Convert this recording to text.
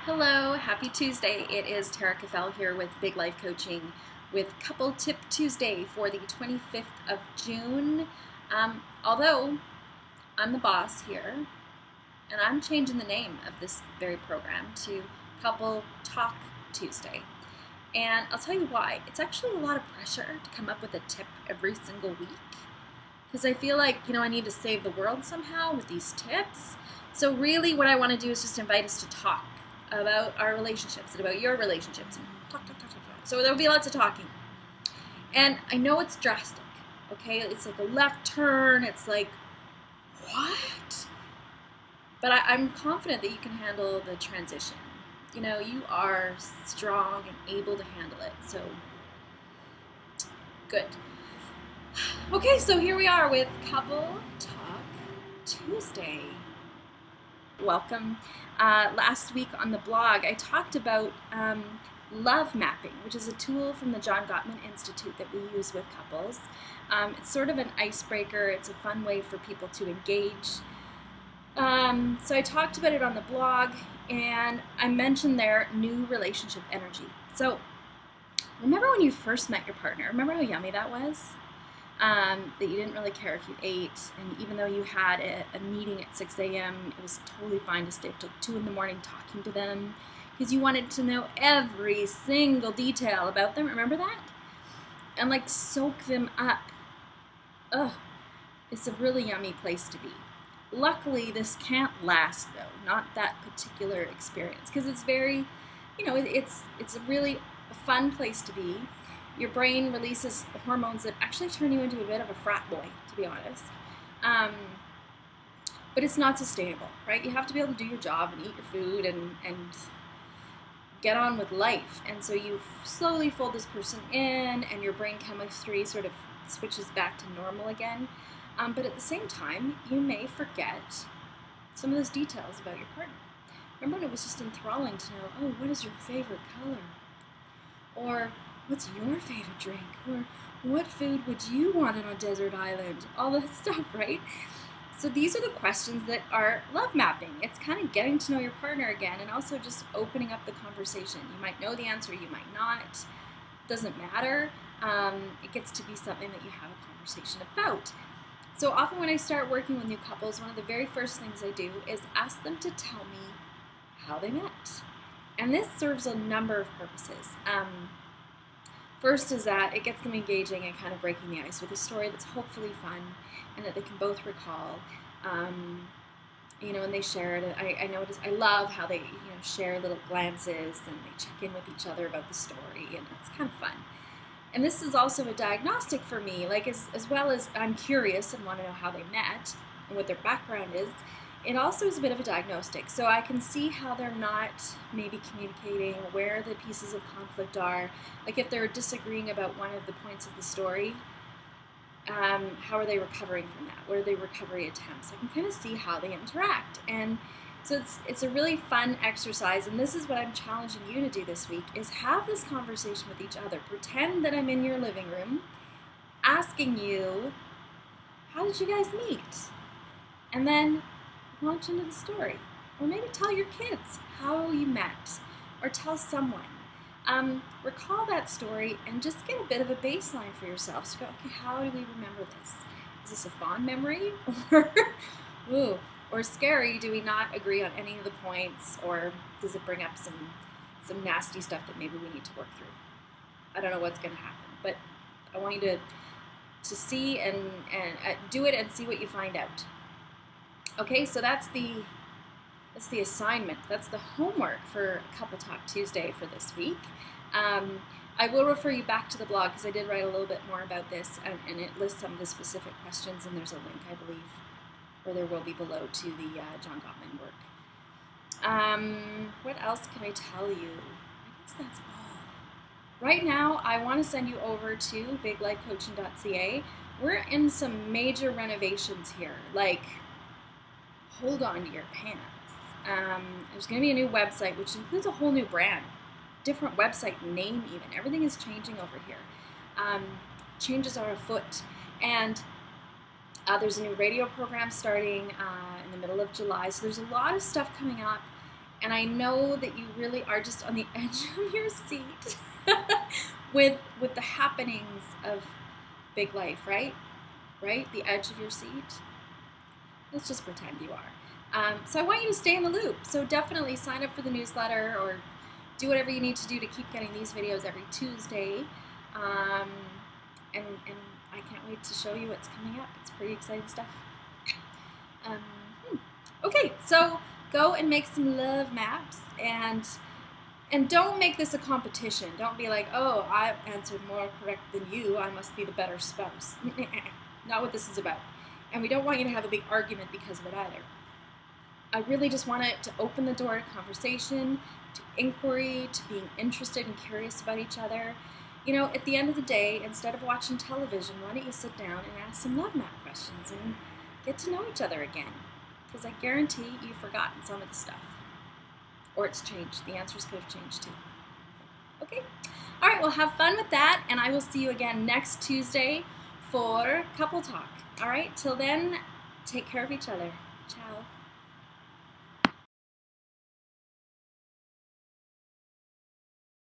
Hello, happy Tuesday. It is Tara Caffell here with Big Life Coaching with Couple Tip Tuesday for the 25th of June. Although I'm the boss here, and I'm changing the name of this very program to Couple Talk Tuesday. And I'll tell you why. It's actually a lot of pressure to come up with a tip every single week because I feel like, I need to save the world somehow with these tips. So really what I want to do is just invite us to talk about our relationships and about your relationships and talk. So there'll be lots of talking. And I know it's drastic, okay? It's like a left turn. It's like, what? But I'm confident that you can handle the transition. You are strong and able to handle it. So good. Okay, so here we are with Couple Talk Tuesday. Welcome. Last week on the blog, I talked about love mapping, which is a tool from the John Gottman Institute that we use with couples. It's sort of an icebreaker. It's a fun way for people to engage. So I talked about it on the blog, and I mentioned their new relationship energy. So remember when you first met your partner? Remember how yummy that was? That you didn't really care if you ate, and even though you had a meeting at 6 a.m., it was totally fine to stay up till 2 in the morning talking to them because you wanted to know every single detail about them. Remember that? And like soak them up. Ugh, it's a really yummy place to be. Luckily, this can't last though, not that particular experience, because it's very, it's a really fun place to be. Your brain releases hormones that actually turn you into a bit of a frat boy, to be honest. But it's not sustainable, right? You have to be able to do your job and eat your food and get on with life. And so you slowly fold this person in, and your brain chemistry sort of switches back to normal again. But at the same time, you may forget some of those details about your partner. Remember when it was just enthralling to know, oh, what is your favorite color? Or what's your favorite drink? Or what food would you want on a desert island? All that stuff, right? So these are the questions that are love mapping. It's kind of getting to know your partner again, and also just opening up the conversation. You might know the answer, you might not. Doesn't matter. It gets to be something that you have a conversation about. So often when I start working with new couples, one of the very first things I do is ask them to tell me how they met. And this serves a number of purposes. First is that it gets them engaging and kind of breaking the ice with a story that's hopefully fun and that they can both recall. And they share it. I love how they share little glances and they check in with each other about the story, and it's kind of fun. And this is also a diagnostic for me, like as well as I'm curious and want to know how they met and what their background is. It also is a bit of a diagnostic, so I can see how they're not maybe communicating, where the pieces of conflict are. Like if they're disagreeing about one of the points of the story, how are they recovering from that? What are their recovery attempts? I can kind of see how they interact. And so it's a really fun exercise, and this is what I'm challenging you to do this week, is have this conversation with each other. Pretend that I'm in your living room asking you, how did you guys meet? And then launch into the story. Or maybe tell your kids how you met, or tell someone. Recall that story and just get a bit of a baseline for yourself. So go, okay, how do we remember this? Is this a fond memory? Or scary? Do we not agree on any of the points? Or does it bring up some nasty stuff that maybe we need to work through? I don't know what's going to happen, but I want you to see and do it and see what you find out. Okay, so that's the assignment. That's the homework for Couple Talk Tuesday for this week. I will refer you back to the blog because I did write a little bit more about this, and it lists some of the specific questions, and there's a link, I believe, or there will be below, to the John Gottman work. What else can I tell you? I guess that's all. Right now, I want to send you over to biglifecoaching.ca. We're in some major renovations here, like hold on to your pants. There's going to be a new website, which includes a whole new brand, different website name even. Everything is changing over here. Changes are afoot. And there's a new radio program starting in the middle of July. So there's a lot of stuff coming up. And I know that you really are just on the edge of your seat with the happenings of big life, right? Right? The edge of your seat. Let's just pretend you are. So I want you to stay in the loop. So definitely sign up for the newsletter or do whatever you need to do to keep getting these videos every Tuesday. And I can't wait to show you what's coming up. It's pretty exciting stuff. Okay, so go and make some love maps, and don't make this a competition. Don't be like, oh, I answered more correct than you, I must be the better spouse. Not what this is about. And we don't want you to have a big argument because of it either. I really just want it to open the door to conversation, to inquiry, to being interested and curious about each other. You know, at the end of the day, instead of watching television, why don't you sit down and ask some love map questions and get to know each other again? Because I guarantee you've forgotten some of the stuff. Or it's changed. The answers could have changed too. Okay? All right, well, have fun with that, and I will see you again next Tuesday for Couple Talk. All right? Till then, take care of each other. Ciao.